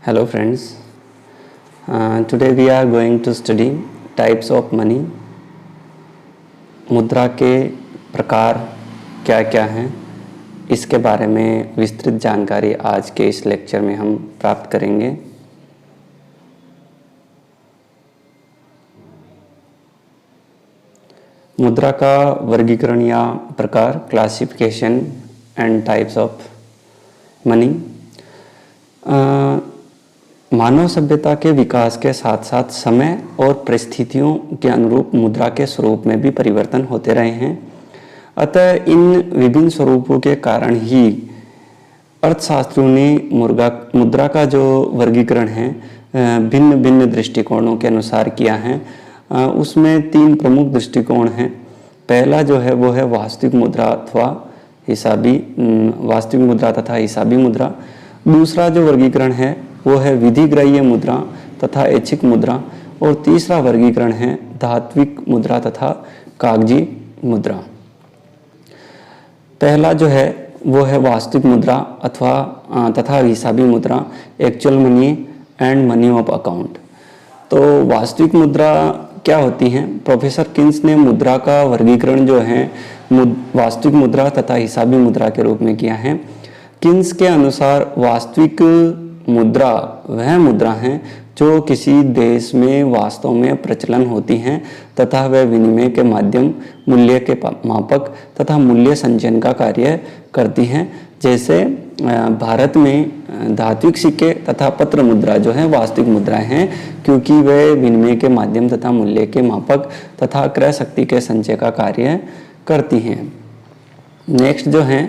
Hello friends, today we are going to study types of money. मुद्रा के प्रकार क्या क्या हैं, इसके बारे में विस्तृत जानकारी आज के इस लेक्चर में हम प्राप्त करेंगे। मुद्रा का वर्गीकरण या प्रकार, classification and types of money. मानव सभ्यता के विकास के साथ साथ समय और परिस्थितियों के अनुरूप मुद्रा के स्वरूप में भी परिवर्तन होते रहे हैं। अतः इन विभिन्न स्वरूपों के कारण ही अर्थशास्त्रियों ने मुद्रा का जो वर्गीकरण है भिन्न भिन्न दृष्टिकोणों के अनुसार किया है। उसमें तीन प्रमुख दृष्टिकोण हैं। पहला जो है वो है वास्तविक मुद्रा अथवा वास्तविक मुद्रा तथा हिसाबी मुद्रा। दूसरा जो वर्गीकरण है वो है विधिग्राह्य मुद्रा तथा ऐच्छिक मुद्रा। और तीसरा वर्गीकरण है धात्विक मुद्रा तथा कागजी मुद्रा। पहला जो है वो है वास्तविक मुद्रा तथा हिसाबी मुद्रा, actual money and money of account. तो वास्तविक मुद्रा क्या होती हैं? प्रोफेसर किन्स ने मुद्रा का वर्गीकरण जो है वास्तविक मुद्रा तथा हिसाबी मुद्रा के रूप में किया है। किन्स के अनुसार वास्तविक मुद्रा वह मुद्रा हैं जो किसी देश में वास्तव में प्रचलन होती हैं तथा वह विनिमय के माध्यम, मूल्य के मापक तथा मूल्य संचयन का कार्य करती हैं। जैसे भारत में धात्विक सिक्के तथा पत्र मुद्रा जो है वास्तविक मुद्राएं हैं, क्योंकि वे विनिमय के माध्यम तथा मूल्य के मापक तथा क्रय शक्ति के संचय का कार्य करती हैं। नेक्स्ट जो है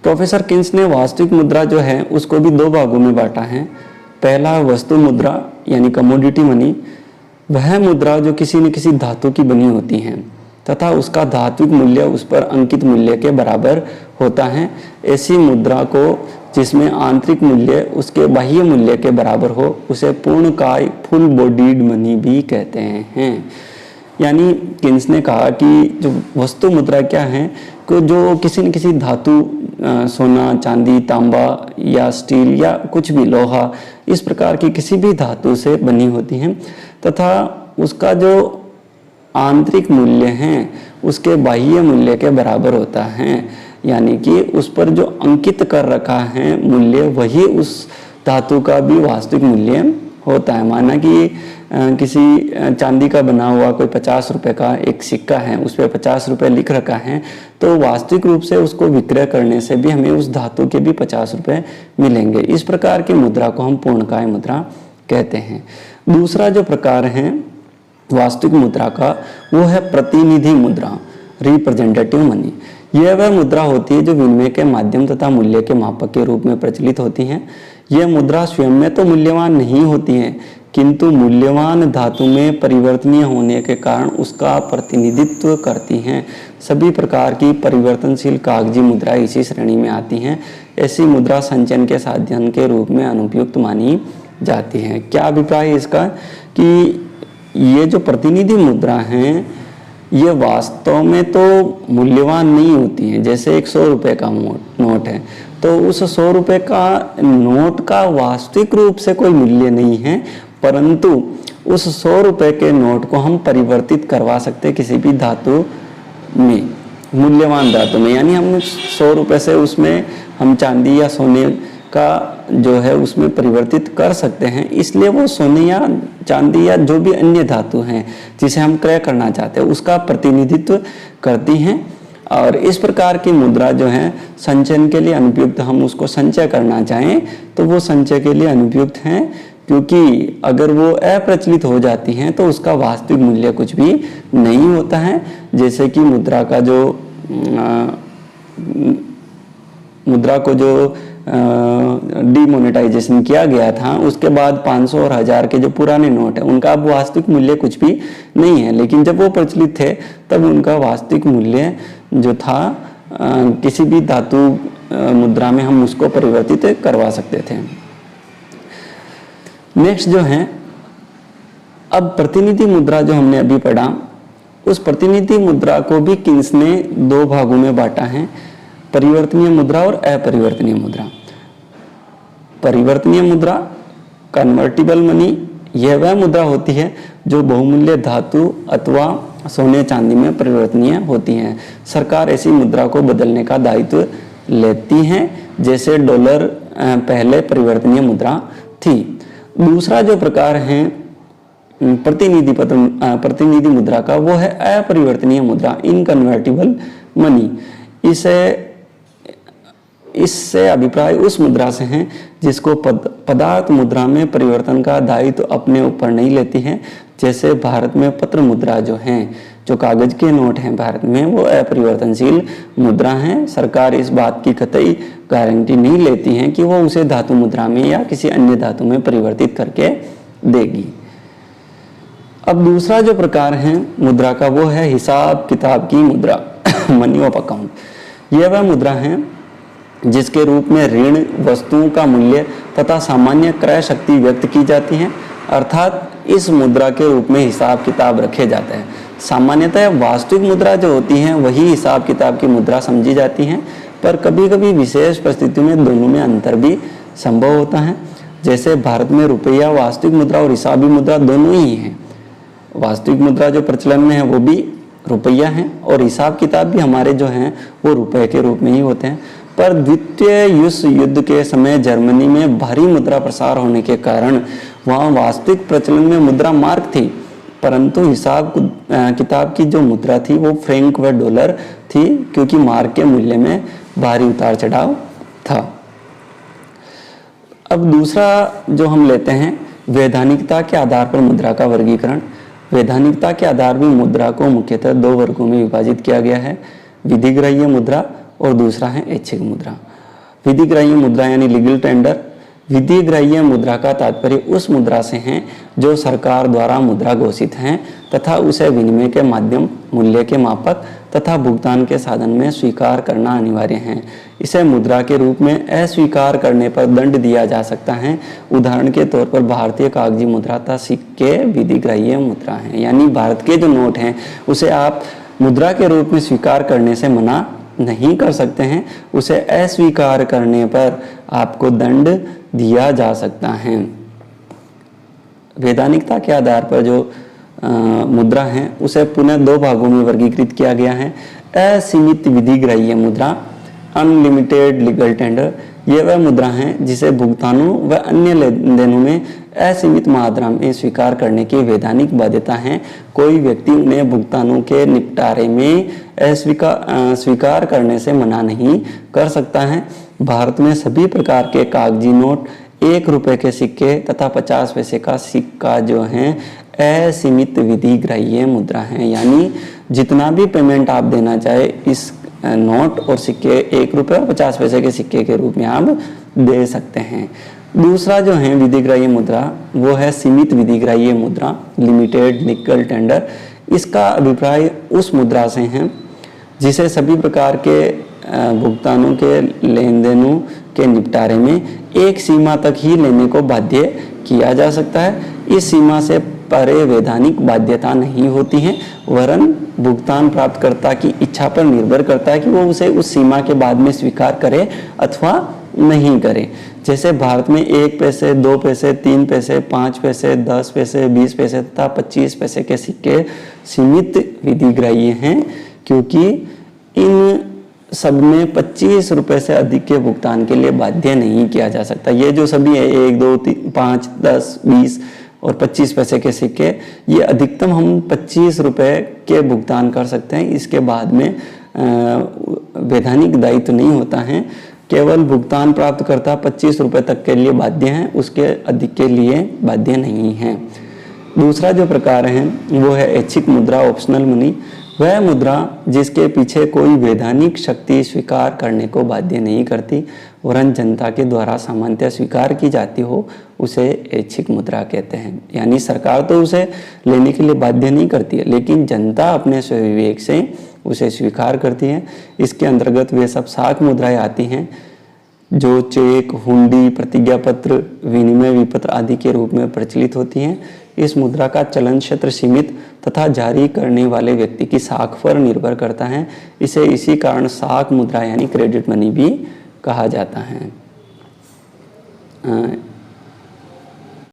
प्रोफेसर किन्स ने वास्तविक मुद्रा जो है उसको भी दो भागों में बांटा है। पहला वस्तु मुद्रा यानी कमोडिटी मनी, वह मुद्रा जो किसी न किसी धातु की बनी होती हैं तथा उसका धात्विक मूल्य उस पर अंकित मूल्य के बराबर होता है। ऐसी मुद्रा को जिसमें आंतरिक मूल्य उसके बाह्य मूल्य के बराबर हो उसे पूर्णकाय फुल बॉडीड मनी भी कहते हैं। यानी किन्स ने कहा कि जो वस्तु मुद्रा क्या है कि जो किसी न किसी धातु, सोना, चांदी, तांबा या स्टील या कुछ भी लोहा, इस प्रकार की किसी भी धातु से बनी होती हैं तथा उसका जो आंतरिक मूल्य है उसके बाह्य मूल्य के बराबर होता है। यानी कि उस पर जो अंकित कर रखा है मूल्य वही उस धातु का भी वास्तविक मूल्य होता है। माना कि किसी चांदी का बना हुआ कोई 50 रुपए का एक सिक्का है, उस पर 50 रुपए लिख रखा है, तो वास्तविक रूप से उसको विक्रय करने से भी हमें उस धातु के भी 50 रुपए मिलेंगे। इस प्रकार की मुद्रा को हम पूर्णकाय मुद्रा कहते हैं। दूसरा जो प्रकार है वास्तविक मुद्रा का वो है प्रतिनिधि मुद्रा, रिप्रेजेंटेटिव मनी। यह वह मुद्रा होती है जो विनिमय के माध्यम तथा मूल्य के मापक के रूप में प्रचलित होती हैं। यह मुद्रा स्वयं में तो मूल्यवान नहीं होती है, किंतु मूल्यवान धातु में परिवर्तनीय होने के कारण उसका प्रतिनिधित्व करती हैं। सभी प्रकार की परिवर्तनशील कागजी मुद्रा इसी श्रेणी में आती हैं। ऐसी मुद्रा संचयन के साधन के रूप में अनुपयुक्त मानी जाती है। क्या अभिप्राय है इसका कि ये जो प्रतिनिधि मुद्रा हैं ये वास्तव में तो मूल्यवान नहीं होती हैं। जैसे एक 100 रुपये का नोट है, तो उस 100 रुपये का नोट का वास्तविक रूप से कोई मूल्य नहीं है, परंतु उस 100 रुपये के नोट को हम परिवर्तित करवा सकते हैं किसी भी धातु में, मूल्यवान धातु में। यानी हम 100 रुपये से उसमें हम चांदी या सोने का जो है उसमें परिवर्तित कर सकते हैं। इसलिए वो सोने या चांदी या जो भी अन्य धातु हैं जिसे हम क्रय करना चाहते हैं उसका प्रतिनिधित्व करती हैं। और इस प्रकार की मुद्रा जो है संचयन के लिए अनुपयुक्त, हम उसको संचय करना चाहें तो वो संचय के लिए अनुपयुक्त हैं, क्योंकि अगर वो अप्रचलित हो जाती हैं तो उसका वास्तविक मूल्य कुछ भी नहीं होता है। जैसे कि मुद्रा को जो डिमोनेटाइजेशन किया गया था उसके बाद 500 और 1000 के जो पुराने नोट है उनका अब वास्तविक मूल्य कुछ भी नहीं है, लेकिन जब वो प्रचलित थे तब उनका वास्तविक मूल्य जो था किसी भी धातु मुद्रा में हम उसको परिवर्तित करवा सकते थे। नेक्स्ट जो है अब प्रतिनिधि मुद्रा जो हमने अभी पढ़ा, उस प्रतिनिधि मुद्रा को भी किन्स ने दो भागों में बांटा है, परिवर्तनीय मुद्रा और अपरिवर्तनीय मुद्रा। परिवर्तनीय मुद्रा, कन्वर्टिबल मनी, यह वह मुद्रा होती है जो बहुमूल्य धातु अथवा सोने चांदी में परिवर्तनीय होती हैं। सरकार ऐसी मुद्रा को बदलने का दायित्व लेती हैं, जैसे डॉलर पहले परिवर्तनीय मुद्रा थी। दूसरा जो प्रकार है प्रतिनिधि मुद्रा का, वो है अपरिवर्तनीय मुद्रा, इनकन्वर्टिबल मनी। इससे अभिप्राय उस मुद्रा से हैं जिसको पदार्थ मुद्रा में परिवर्तन का दायित्व तो अपने ऊपर नहीं लेती है। जैसे भारत में पत्र मुद्रा जो हैं, जो कागज के नोट हैं भारत में, वो अपरिवर्तनशील मुद्रा हैं। सरकार इस बात की कतई गारंटी नहीं लेती है कि वो उसे धातु मुद्रा में या किसी अन्य धातु में परिवर्तित करके देगी। अब दूसरा जो प्रकार है मुद्रा का, वो है हिसाब किताब की मुद्रा, मनी ऑफ अकाउंट। यह वह मुद्रा है जिसके रूप में ऋण, वस्तुओं का मूल्य तथा सामान्य क्रय शक्ति व्यक्त की जाती है, अर्थात इस मुद्रा के रूप में हिसाब किताब रखे जाते हैं। सामान्यतः वास्तविक मुद्रा जो होती है वही हिसाब किताब की मुद्रा समझी जाती हैं, पर कभी कभी विशेष परिस्थितियों में दोनों में अंतर भी संभव होता है। जैसे भारत में रुपया वास्तविक मुद्रा और हिसाबी मुद्रा दोनों ही हैं। वास्तविक मुद्रा जो प्रचलन में है वो भी रुपया है, और हिसाब किताब भी हमारे जो हैं वो रुपए के रूप में ही होते हैं। पर द्वितीय विश्व युद्ध के समय जर्मनी में भारी मुद्रा प्रसार होने के कारण वहाँ वास्तविक प्रचलन में मुद्रा मार्क थी, परंतु हिसाब किताब की जो मुद्रा थी वो फ्रैंक व डॉलर थी, क्योंकि मार्क के मूल्य में भारी उतार चढ़ाव था। अब दूसरा जो हम लेते हैं, वैधानिकता के आधार पर मुद्रा का वर्गीकरण। वैधानिकता के आधार पर मुद्रा को मुख्यतः दो वर्गों में विभाजित किया गया है, विधिग्राह्य मुद्रा और दूसरा है ऐच्छिक मुद्रा। विधिग्राह्य मुद्रा यानी लीगल टेंडर। विधिग्राह्य मुद्रा का तात्पर्य उस मुद्रा से है जो सरकार द्वारा मुद्रा घोषित है तथा उसे विनिमय के माध्यम, मूल्य के मापक तथा भुगतान के साधन में स्वीकार करना अनिवार्य है। इसे मुद्रा के रूप में अस्वीकार करने पर दंड दिया जा सकता है। उदाहरण के तौर पर भारतीय कागजी मुद्रा तथा सिक्के विधिग्राह्य मुद्रा हैं, यानी भारत के जो नोट हैं उसे आप मुद्रा के रूप में स्वीकार करने से मना नहीं कर सकते हैं, उसे अस्वीकार करने पर आपको दंड दिया जा सकता है। वैधानिकता के आधार पर जो मुद्रा है उसे पुनः दो भागों में वर्गीकृत किया गया है। असीमित विधिग्राह्य मुद्रा, अनलिमिटेड लीगल टेंडर, यह वह मुद्रा है जिसे भुगतानों व अन्य लेन देनों में असीमित मात्रा में स्वीकार करने की वैधानिक बाध्यता है। कोई व्यक्ति उन्हें भुगतानों के निपटारे में स्वीकार करने से मना नहीं कर सकता है। भारत में सभी प्रकार के कागजी नोट, 1 रुपए के सिक्के तथा 50 पैसे का सिक्का जो है असीमित विधिग्राह्य मुद्रा है, यानी जितना भी पेमेंट आप देना चाहे इस नोट और सिक्के 1 रुपए और 50 पैसे के सिक्के के रूप में आप दे सकते हैं। दूसरा जो है विधिग्राह्य मुद्रा, वो है सीमित विधिग्राह्य मुद्रा, लिमिटेड लीगल टेंडर। इसका अभिप्राय उस मुद्रा से है जिसे सभी प्रकार के भुगतानों के लेन देनों के निपटारे में एक सीमा तक ही लेने को बाध्य किया जा सकता है। इस सीमा से परे वैधानिक बाध्यता नहीं होती है, वरन भुगतान प्राप्तकर्ता की इच्छा पर निर्भर करता है कि वो उसे उस सीमा के बाद में स्वीकार करे अथवा नहीं करे। जैसे भारत में 1 पैसे, 2 पैसे, 3 पैसे, 5 पैसे, 10 पैसे, 20 पैसे तथा 25 पैसे के सिक्के सीमित विधिग्राह्य हैं, क्योंकि इन सब में 25 रुपए से अधिक के भुगतान के लिए बाध्य नहीं किया जा सकता। ये जो सभी है 1, 2, 3, 5, 10, 20 और 25 पैसे के सिक्के, ये अधिकतम हम 25 रुपए के भुगतान कर सकते हैं। इसके बाद में वैधानिक दायित्व नहीं होता है, केवल भुगतान प्राप्तकर्ता 25 रुपए तक के लिए बाध्य हैं, उसके अधिक के लिए बाध्य नहीं है। दूसरा जो प्रकार है वो है ऐच्छिक मुद्रा, ऑप्शनल मनी। वह मुद्रा जिसके पीछे कोई वैधानिक शक्ति स्वीकार करने को बाध्य नहीं करती, वरन जनता के द्वारा सामान्यतः स्वीकार की जाती हो, उसे ऐच्छिक मुद्रा कहते हैं। यानी सरकार तो उसे लेने के लिए बाध्य नहीं करती है, लेकिन जनता अपने स्वविवेक से उसे स्वीकार करती है। इसके अंतर्गत वे सब साख मुद्राएं आती हैं जो चेक, हुंडी, प्रतिज्ञा पत्र, विनिमय विपत्र आदि के रूप में प्रचलित होती हैं। इस मुद्रा का चलन क्षेत्र सीमित तथा जारी करने वाले व्यक्ति की साख पर निर्भर करता है। इसे इसी कारण साख मुद्रा यानी क्रेडिट मनी भी कहा जाता है।